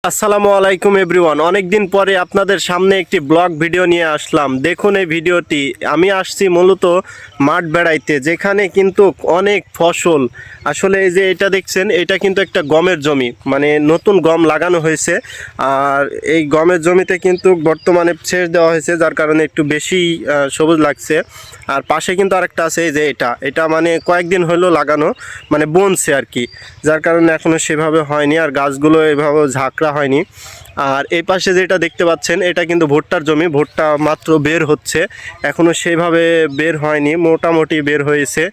আসসালামু আলাইকুম এভরিওয়ান। অনেকদিন পরে আপনাদের সামনে একটি ব্লগ ভিডিও নিয়ে আসলাম। দেখুন এই ভিডিওটি। আমি আসছি মূলত মাঠ বেড়াইতে, যেখানে কিন্তু অনেক ফসল। আসলে এই যে এটা দেখছেন, এটা কিন্তু একটা গমের জমি, মানে নতুন গম লাগানো হয়েছে। আর এই গমের জমিতে কিন্তু বর্তমানে সেচ দেওয়া হয়েছে, যার কারণে একটু বেশি সবুজ লাগছে। আর পাশে কিন্তু আরেকটা আছে, এই যে এটা মানে কয়েকদিন হলো লাগানো, মানে বনছে আর কি, যার কারণে এখনও সেভাবে হয়নি, আর গাছগুলো এভাবে ঝাঁকড়া হয়নি। আর এই পাশে যেটা দেখতে পাচ্ছেন, এটা কিন্তু ভুট্টার জমি। ভুট্টা মাত্র বের হচ্ছে, এখনও সেভাবে বের হয়নি, মোটামুটি বের হয়েছে।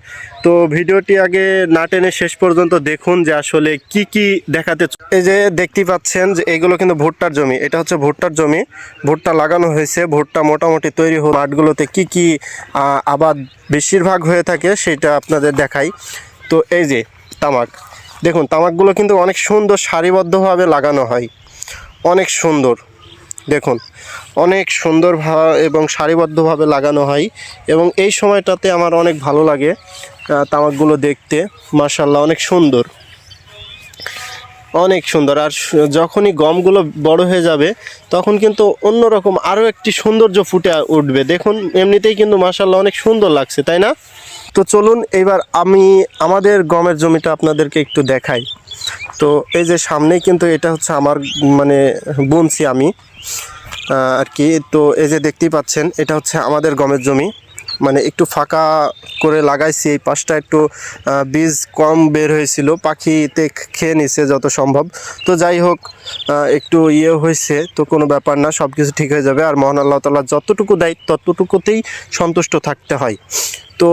তো ভিডিওটি আগে না টেনে শেষ পর্যন্ত দেখুন যে আসলে কি কি দেখাতে। এই যে দেখতে পাচ্ছেন যে এগুলো কিন্তু ভুট্টার জমি, এটা হচ্ছে ভুট্টার জমি। ভুট্টা লাগানো হয়েছে, ভুট্টা মোটামুটি তৈরি হয়ে মাঠগুলোতে কি কি আবাদ বেশিরভাগ হয়ে থাকে সেটা আপনাদের দেখাই। তো এই যে তামাক, দেখুন তামাকগুলো কিন্তু অনেক সুন্দর সারিবদ্ধভাবে লাগানো হয়, অনেক সুন্দর। দেখুন অনেক সুন্দর এবং সারিবদ্ধভাবে লাগানো হয়, এবং এই সময়টাতে আমার অনেক ভালো লাগে তামাকগুলো দেখতে। মাশাআল্লাহ, অনেক সুন্দর, অনেক সুন্দর। আর যখনই গমগুলো বড় হয়ে যাবে, তখন কিন্তু অন্যরকম আরও একটি সৌন্দর্য ফুটে উঠবে। দেখুন এমনিতেই কিন্তু মাশাআল্লাহ অনেক সুন্দর লাগছে, তাই না? তো চলুন এবার আমি আমাদের গমের জমিটা আপনাদেরকে একটু দেখাই। তো এই যে সামনেই কিন্তু এটা হচ্ছে আমার, মানে বুনছি আমি আর কি। তো এই যে দেখতেই পাচ্ছেন, এটা হচ্ছে আমাদের গমের জমি, মানে একটু ফাঁকা করে লাগাইছি। এই পাশটা একটু বীজ কম বের হয়েছিল, পাখিতে খেয়ে নিছে যত সম্ভব। তো যাই হোক, একটু হয়েছে, তো কোনো ব্যাপার না, সব কিছু ঠিক হয়ে যাবে। আর মহান আল্লাহ তাআলা যতটুকু দেয় ততটুকুতেই সন্তুষ্ট থাকতে হয়। তো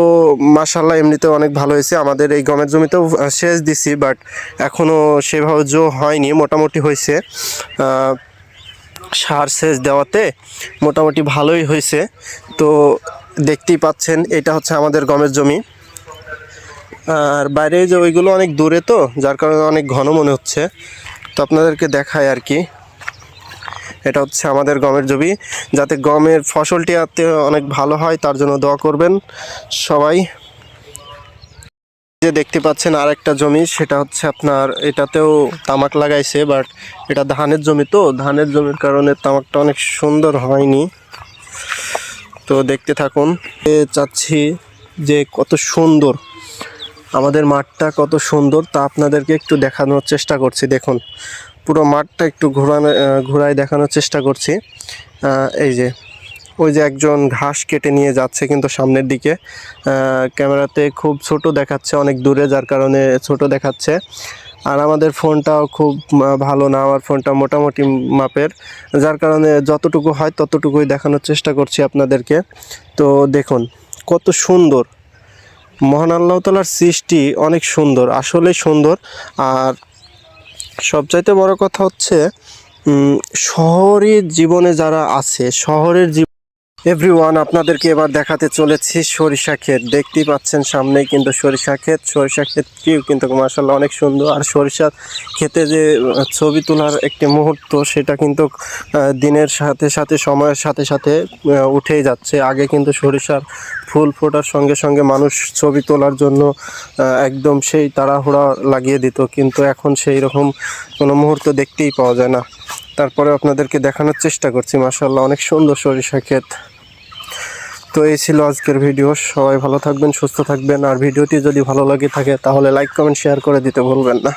মাশাআল্লাহ এমনিতে অনেক ভালো হয়েছে। আমাদের এই গমের জমিতেও সেচ দিছি, বাট এখনও সেভাবে হয়নি, মোটামুটি হয়েছে। সার সেচ দেওয়াতে মোটামুটি ভালোই হয়েছে। তো দেখতেই পাচ্ছেন, এটা হচ্ছে আমাদের গমের জমি। আর বাইরে যে ওইগুলো অনেক দূরে, তো যার কারণে অনেক ঘন মনে হচ্ছে। তো আপনাদেরকে দেখায় আর কি, এটা হচ্ছে আমাদের গমের জমি। যাতে গমের ফসলটি অনেক ভালো হয়, তার জন্য দোয়া করবেন সবাই। যে দেখতে পাচ্ছেন আরেকটা জমি, সেটা হচ্ছে আপনার, এটাতেও তামাক লাগাইছে, বাট এটা ধানের জমি, তো ধানের জমির কারণে তামাকটা অনেক সুন্দর হয়নি। তো দেখতে থাকুন। চাচ্ছি যে কত সুন্দর আমাদের মাঠটা, কত সুন্দর তা আপনাদেরকে একটু দেখানোর চেষ্টা করছি। দেখুন পুরো মাঠটা একটু ঘোরায় দেখানোর চেষ্টা করছি। এই যে ওই যে একজন ঘাস কেটে নিয়ে যাচ্ছে কিন্তু সামনের দিকে, ক্যামেরাতে খুব ছোট দেখাচ্ছে, অনেক দূরে, যার কারণে ছোট দেখাচ্ছে। আর আমাদের ফোনটাও খুব ভালো না, আমার ফোনটা মোটামুটি মাপের, যার কারণে যতটুকু হয় ততটুকুই দেখানোর চেষ্টা করছি আপনাদেরকে। তো দেখুন কত সুন্দর, মহান আল্লাহ তাআলার সৃষ্টি অনেক সুন্দর, আসলেই সুন্দর। আর সবচাইতে বড় কথা হচ্ছে, শহরের জীবনে যারা আছে, শহরের এভরিওয়ান, আপনাদেরকে এবার দেখাতে চলেছি সরিষা ক্ষেত। দেখতেই পাচ্ছেন সামনেই কিন্তু সরিষা ক্ষেত। সরিষা ক্ষেতটিও কিন্তু মাশাআল্লাহ অনেক সুন্দর। আর সরিষা ক্ষেতে যে ছবি তোলার একটি মুহূর্ত, সেটা কিন্তু দিনের সাথে সাথে, সময়ের সাথে সাথে উঠেই যাচ্ছে। আগে কিন্তু সরিষার ফুল ফোটার সঙ্গে সঙ্গে মানুষ ছবি তোলার জন্য একদম সেই তাড়াহুড়া লাগিয়ে দিত, কিন্তু এখন সেই রকম কোনো মুহূর্ত দেখতেই পাওয়া যায় না। তারপরে আপনাদেরকে দেখানোর চেষ্টা করছি, মাশাআল্লাহ অনেক সুন্দর সরিষা ক্ষেত। তো এই ছিল আজকের ভিডিও। সবাই ভালো থাকবেন, সুস্থ থাকবেন। আর ভিডিওটি যদি ভালো লাগে থাকে, তাহলে লাইক কমেন্ট শেয়ার করে দিতে ভুলবেন না।